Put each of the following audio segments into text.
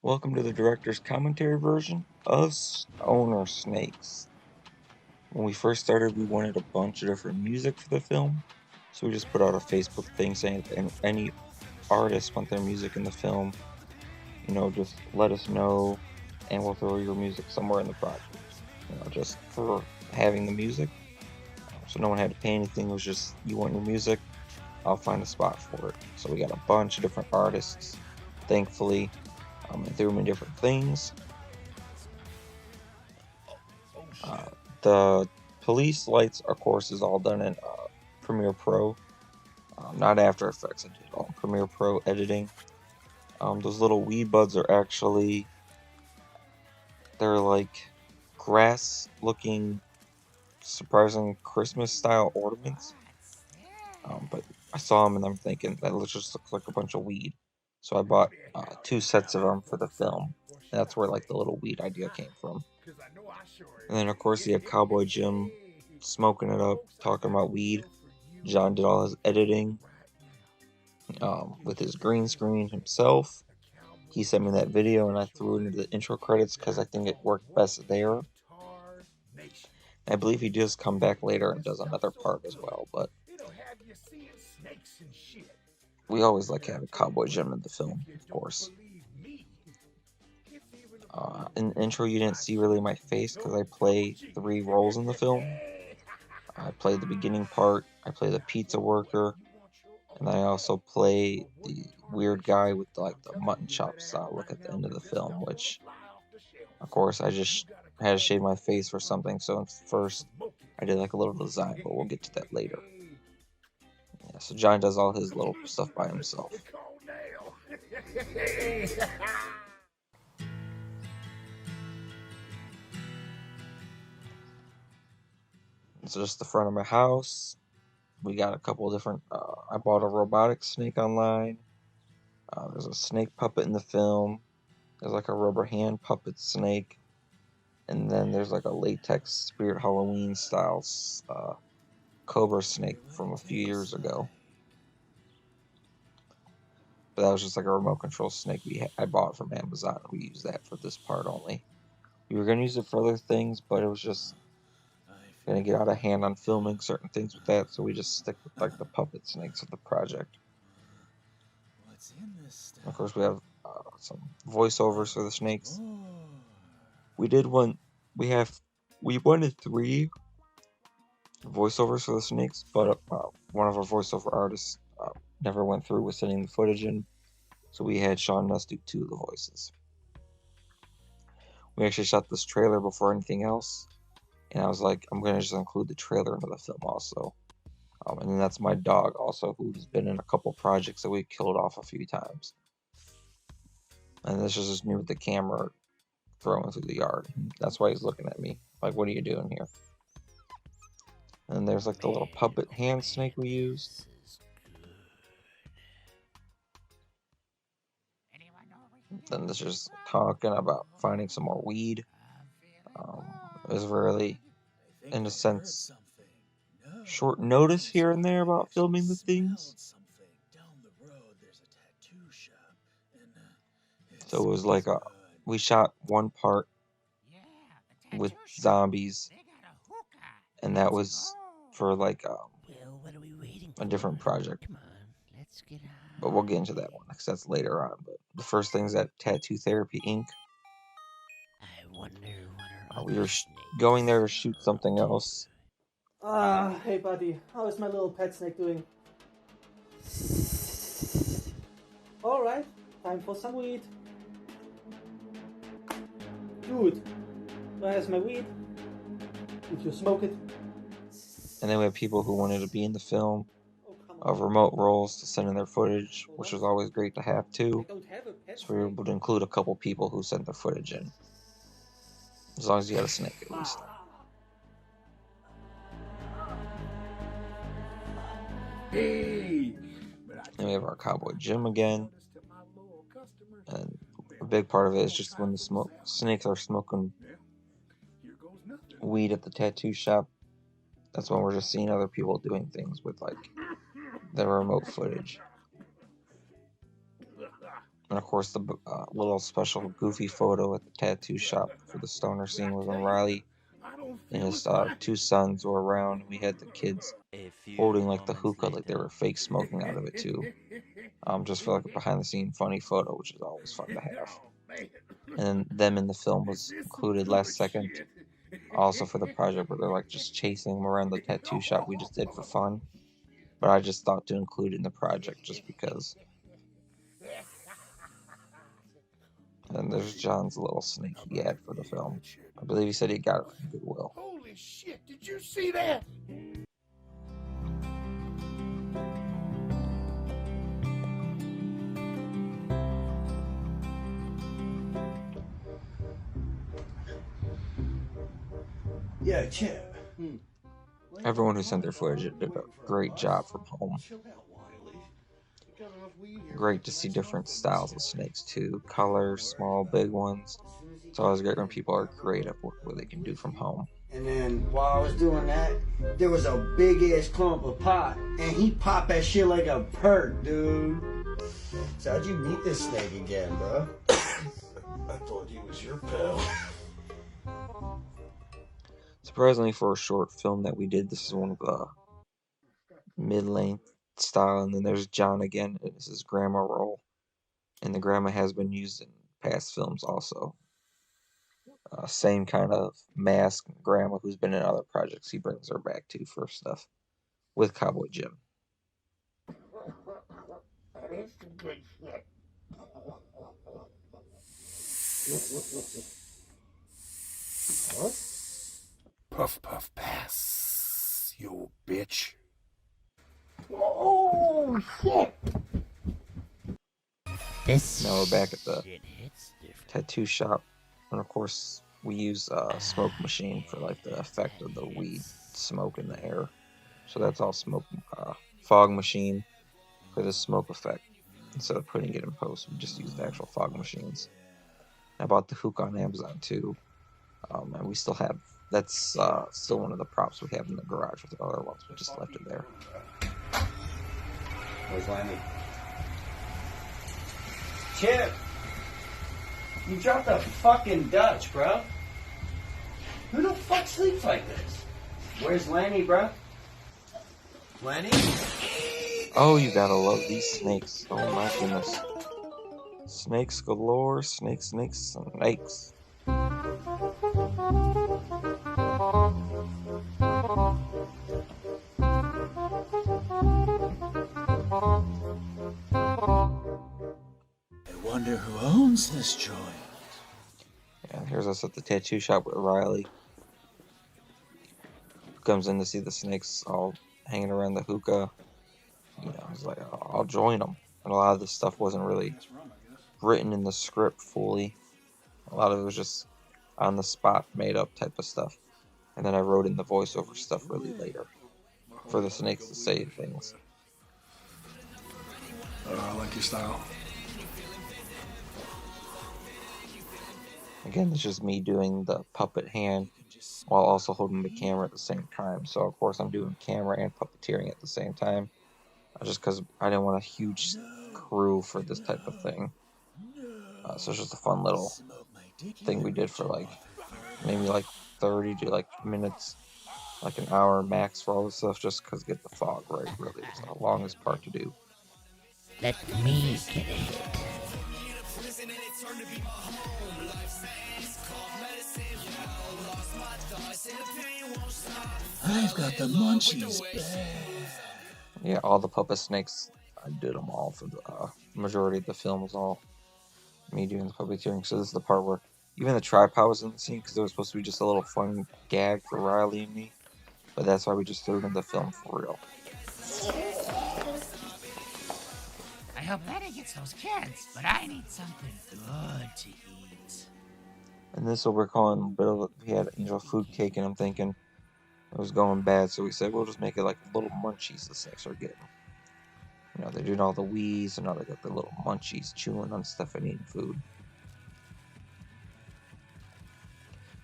Welcome to the director's commentary version of Stoner Snakes. When we first started, we wanted a bunch of different music for the film, so we just put out a Facebook thing saying if any artists want their music in the film, just let us know, and we'll throw your music somewhere in the project. Just for having the music. So no one had to pay anything. It was just, you want your music, I'll find a spot for it. So we got a bunch of different artists, thankfully, and threw them in different things. The police lights, of course, is all done in Premiere Pro, not After Effects. I did all in Premiere Pro editing. Those little weed buds are actually, they're like grass-looking, surprising Christmas-style ornaments. But I saw them and I'm thinking that just looks like a bunch of weed. So I bought 2 sets of them for the film. And that's where like the little weed idea came from. And then of course you have Cowboy Jim smoking it up, talking about weed. John did all his editing with his green screen himself. He sent me that video and I threw it into the intro credits because I think it worked best there. I believe he does come back later and does another part as well, but we always like having Cowboy Jim in the film, of course. In the intro, you didn't see really my face because I play 3 roles in the film. I play the beginning part, I play the pizza worker, and I also play the weird guy with like the mutton chop style look at the end of the film, which, of course, I just had to shave my face for something, so first I did like a little design, but we'll get to that later. Yeah, so John does all his little stuff by himself. It's just the front of my house. We got a couple of different. I bought a robotic snake online. There's a snake puppet in the film. There's like a rubber hand puppet snake. And then there's like a latex Spirit Halloween style cobra snake from a few years ago. But that was just like a remote control snake I bought from Amazon. We used that for this part only. We were going to use it for other things, but it was just going to get out of hand on filming certain things with that, so we just stick with like the puppet snakes of the project. Of course, we have some voiceovers for the snakes. We wanted 3 voiceovers for the snakes, but one of our voiceover artists never went through with sending the footage in, so we had Sean Nuss do 2 of the voices. We actually shot this trailer before anything else, and I was like, I'm going to just include the trailer into the film also. And then that's my dog also, who's been in a couple projects that we killed off a few times. And this is just me with the camera throwing through the yard. That's why he's looking at me like, what are you doing here? And there's like the little puppet hand snake we used. Then this is talking about finding some more weed. It was really, in a sense, short notice here and there about filming the things. So it was like we shot one part with zombies, and that was for like a different project. But we'll get into that one because that's later on. But the first thing is that Tattoo Therapy Inc. We were going there to shoot something else. Hey buddy, how is my little pet snake doing? Alright, time for some weed. Dude, where's my weed? Did you smoke it? And then we had people who wanted to be in the film of remote roles to send in their footage, which was always great to have too. So we were able to include a couple people who sent their footage in. As long as you had a snake at least. And we have our Cowboy Jim again. And a big part of it is just when the snakes are smoking weed at the tattoo shop. That's when we're just seeing other people doing things with like their remote footage. And of course, the little special goofy photo at the tattoo shop for the stoner scene was when Riley and his two sons were around. We had the kids holding like the hookah, like they were fake smoking out of it too. Just for like a behind the scene funny photo, which is always fun to have. And then them in the film was included last second, also for the project where they're like just chasing him around the tattoo shop we just did for fun. But I just thought to include it in the project just because. And there's John's little snake he had for the film. I believe he said he got it from Goodwill. Holy shit, did you see that? Yeah, Chip. Everyone who sent their footage did a great job from home. Great to see different styles of snakes too. Colors, small, big ones. It's always great when people are creative with what they can do from home. And then while I was doing that, there was a big ass clump of pot, and he popped that shit like a perk, dude. So how'd you meet this snake again, bro? I thought he was your pal. Surprisingly, for a short film that we did, this is one of the mid-length style. And then there's John again, and this is grandma role. And the grandma has been used in past films also. Same kind of mask grandma who's been in other projects. He brings her back to for stuff with Cowboy Jim. Puff, puff, pass, you bitch. Oh, shit! Now we're back at the tattoo shop. And of course, we use a smoke machine for like the effect of the weed smoke in the air. So that's all smoke, fog machine for the smoke effect. Instead of putting it in post, we just use the actual fog machines. I bought the hookah on Amazon too. And we still have, that's still one of the props we have in the garage with the other ones. We just left it there. Where's Lemmy? Chip! You dropped a fucking Dutch, bro. Who the fuck sleeps like this? Where's Lanny, bro? Lanny? Oh, you gotta love these snakes. Oh my goodness. Snakes galore, snakes, snakes, snakes. I wonder who owns this joint. Yeah, here's us at the tattoo shop with Riley. Who comes in to see the snakes all hanging around the hookah. You know, he's like, I'll join them. And a lot of this stuff wasn't really written in the script fully. A lot of it was just on the spot, made up type of stuff. And then I wrote in the voiceover stuff really later for the snakes to say things. I like your style. Again, it's just me doing the puppet hand while also holding the camera at the same time. So, of course, I'm doing camera and puppeteering at the same time. Just because I didn't want a huge crew for this type of thing. So it's just a fun little thing we did for like maybe like 30 to like minutes, like an hour max for all this stuff, just because get the fog right. Really, it's the longest part to do. Let me get a hit. I've got the munchies bad. Yeah, all the puppet snakes, I did them all for the majority of the film was all me doing the puppeteering. So this is the part where even the tripod was in the scene because it was supposed to be just a little fun gag for Riley and me. But that's why we just threw it in the film for real. I hope Lenny gets those kids, but I need something good to eat. And this will we're calling a bit of we had angel food cake, and I'm thinking it was going bad, so we said we'll just make it like little munchies the snakes are getting. You know, they're doing all the wheeze, and now they got the little munchies chewing on stuff and eating food.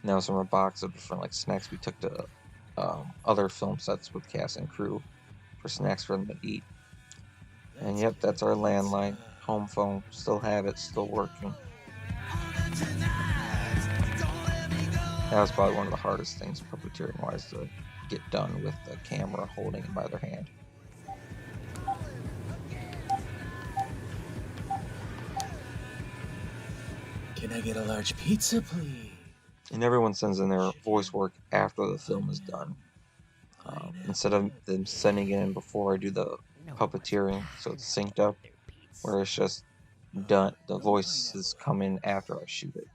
Now some a box of different like snacks we took to other film sets with cast and crew for snacks for them to eat. And yep, that's our landline. home phone. Still have it, still working. That was probably one of the hardest things puppeteering wise to get done with the camera holding it by their hand. Can I get a large pizza, please? And everyone sends in their voice work after the film is done. Instead of them sending it in before I do the puppeteering, so it's synced up, where it's just done, the voices come in after I shoot it.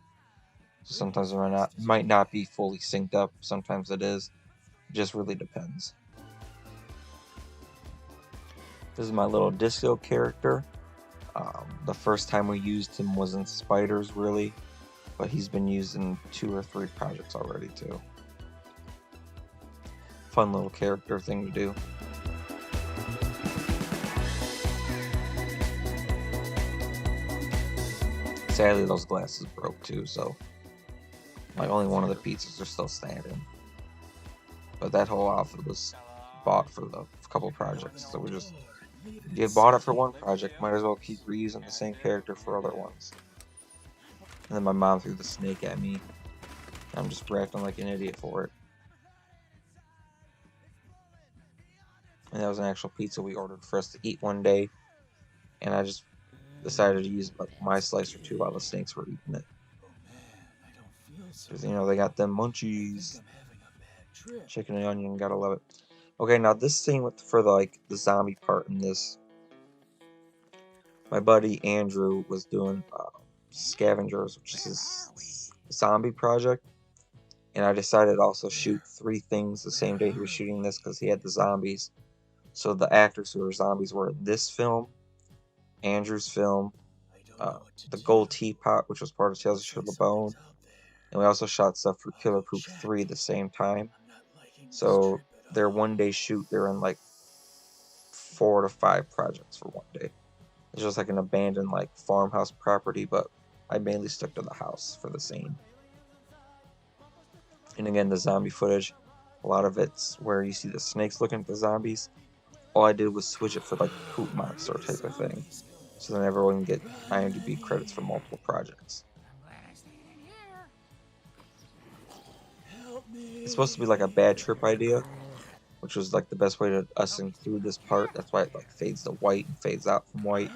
So sometimes it might not be fully synced up, sometimes it is. It just really depends. This is my little disco character. The first time we used him was in Spiders, really, but he's been used in 2 or 3 projects already too. Fun little character thing to do. Sadly, those glasses broke too, so like only one of the pizzas are still standing. But that whole outfit was bought for the couple projects, so we just, if you bought it for one project, might as well keep reusing the same character for other ones. And then my mom threw the snake at me. I'm just reacting like an idiot for it. And that was an actual pizza we ordered for us to eat one day. And I just decided to use like my slice or 2 while the snakes were eating it. Because, you know, they got them munchies. Chicken and onion, gotta love it. Okay, now this scene for the zombie part in this, my buddy Andrew was doing Scavengers, which is his zombie project, and I decided to also shoot 3 things the same day he was shooting this because he had the zombies. So the actors who were zombies were in this film, Andrew's film, the Gold Teapot, which was part of Tales of Sugar the Bone, and we also shot stuff for Killer Poop 3 the same time. So their one-day shoot, they're in like 4 to 5 projects for one day. It's just like an abandoned like farmhouse property, but I mainly stuck to the house for the scene. And again, the zombie footage, a lot of it's where you see the snakes looking at the zombies. All I did was switch it for like Poop Monster type of thing, so then everyone can get IMDb credits for multiple projects. It's supposed to be like a bad trip idea, which was like the best way to us include this part. That's why it like fades to white and fades out from white.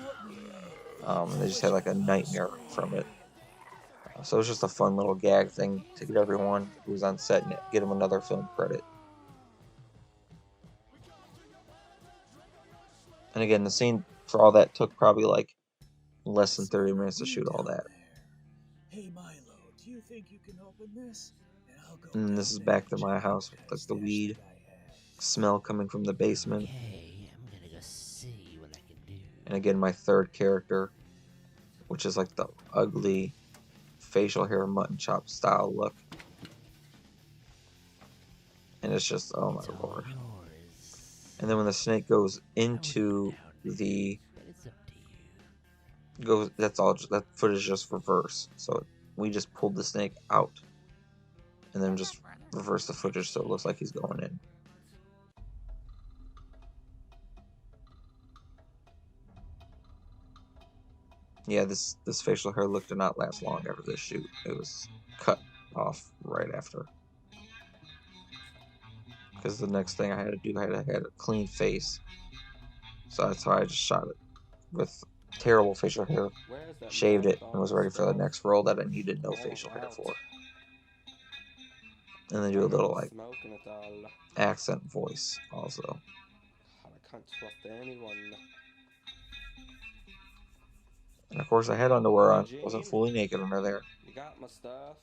And they just had like a nightmare from it. So it was just a fun little gag thing to get everyone who was on set and get them another film credit. And again, the scene for all that took probably like less than 30 minutes to shoot all that. Hey Milo, do you think you can open this? And this is back to my house with like the weed smell coming from the basement. Okay, I'm gonna go see what I can do. And again, my third character, which is like the ugly facial hair mutton chop style look. And it's just, oh my lord. And then when the snake goes into the that's all, that footage just reverse. So we just pulled the snake out and then just reverse the footage so it looks like he's going in. Yeah, this facial hair look did not last long after this shoot. It was cut off right after. Because the next thing I had to do, I had a clean face. So that's how I just shot it with terrible facial hair, shaved it, and was ready for the next role that I needed no facial hair for. And then do a little like accent voice also. I can't trust anyone. And of course I had underwear on, wasn't fully naked under there. You got my stuff.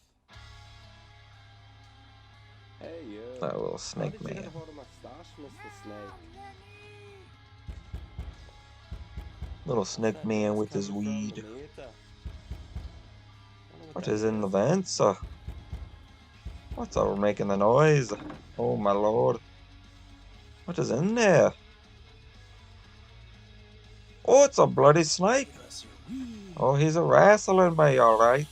Hey you. That little snake man. Little snake man with his weed. What is in the vents? What's over making the noise? Oh my lord. What is in there? Oh, it's a bloody snake. Oh, he's a wrestling me, alright.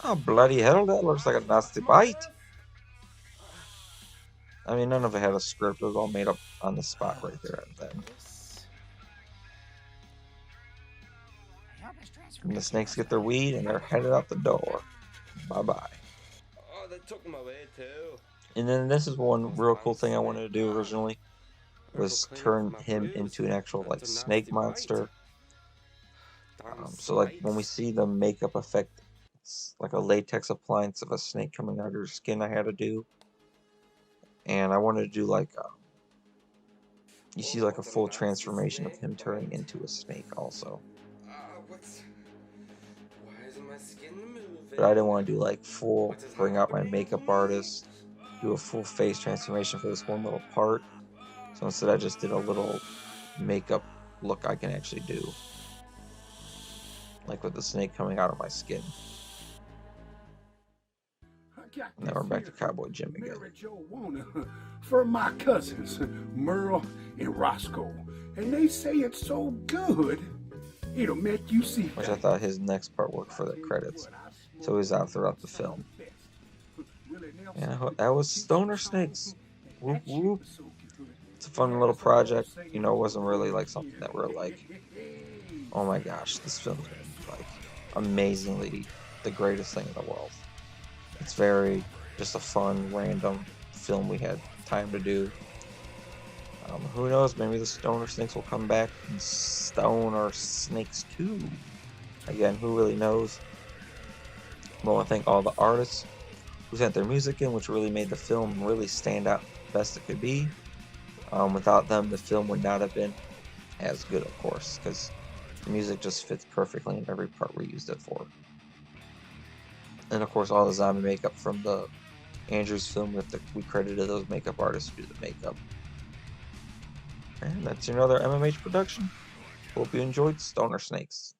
Oh, bloody hell, that looks like a nasty bite. I mean, none of it had a script. It was all made up on the spot right there and then. And the snakes get their weed and they're headed out the door. Bye bye. Oh, they took him away too. And then this is one real cool thing I wanted to do originally, was turn him into an actual like snake monster. So like when we see the makeup effect, it's like a latex appliance of a snake coming out of your skin I had to do. And I wanted to do like you see like a full transformation of him turning into a snake also. Why isn't my skin moving? But I didn't want to do like full, bring out my makeup artist, do a full face transformation for this one little part. So instead I just did a little makeup look I can actually do. Like with the snake coming out of my skin. And then we're back to Cowboy Jim again. For my cousins, Merle and Roscoe. And they say it's so good, it'll make you see. Which I thought his next part worked for the credits. So he's out throughout the film. Yeah, that was Stoner Snakes. Whoop whoop. It's a fun little project. You know, it wasn't really like something that we're like, oh my gosh, this film's like amazingly the greatest thing in the world. It's very just a fun, random film we had time to do. Who knows, maybe the Stoner Snakes will come back in Stoner Snakes 2. Again, who really knows? I want to thank all the artists who sent their music in, which really made the film really stand out best it could be. Without them, the film would not have been as good, of course, because the music just fits perfectly in every part we used it for. And of course, all the zombie makeup from the Andrews film, we credited those makeup artists to do the makeup. And that's another MMH production. Hope you enjoyed Stoner Snakes.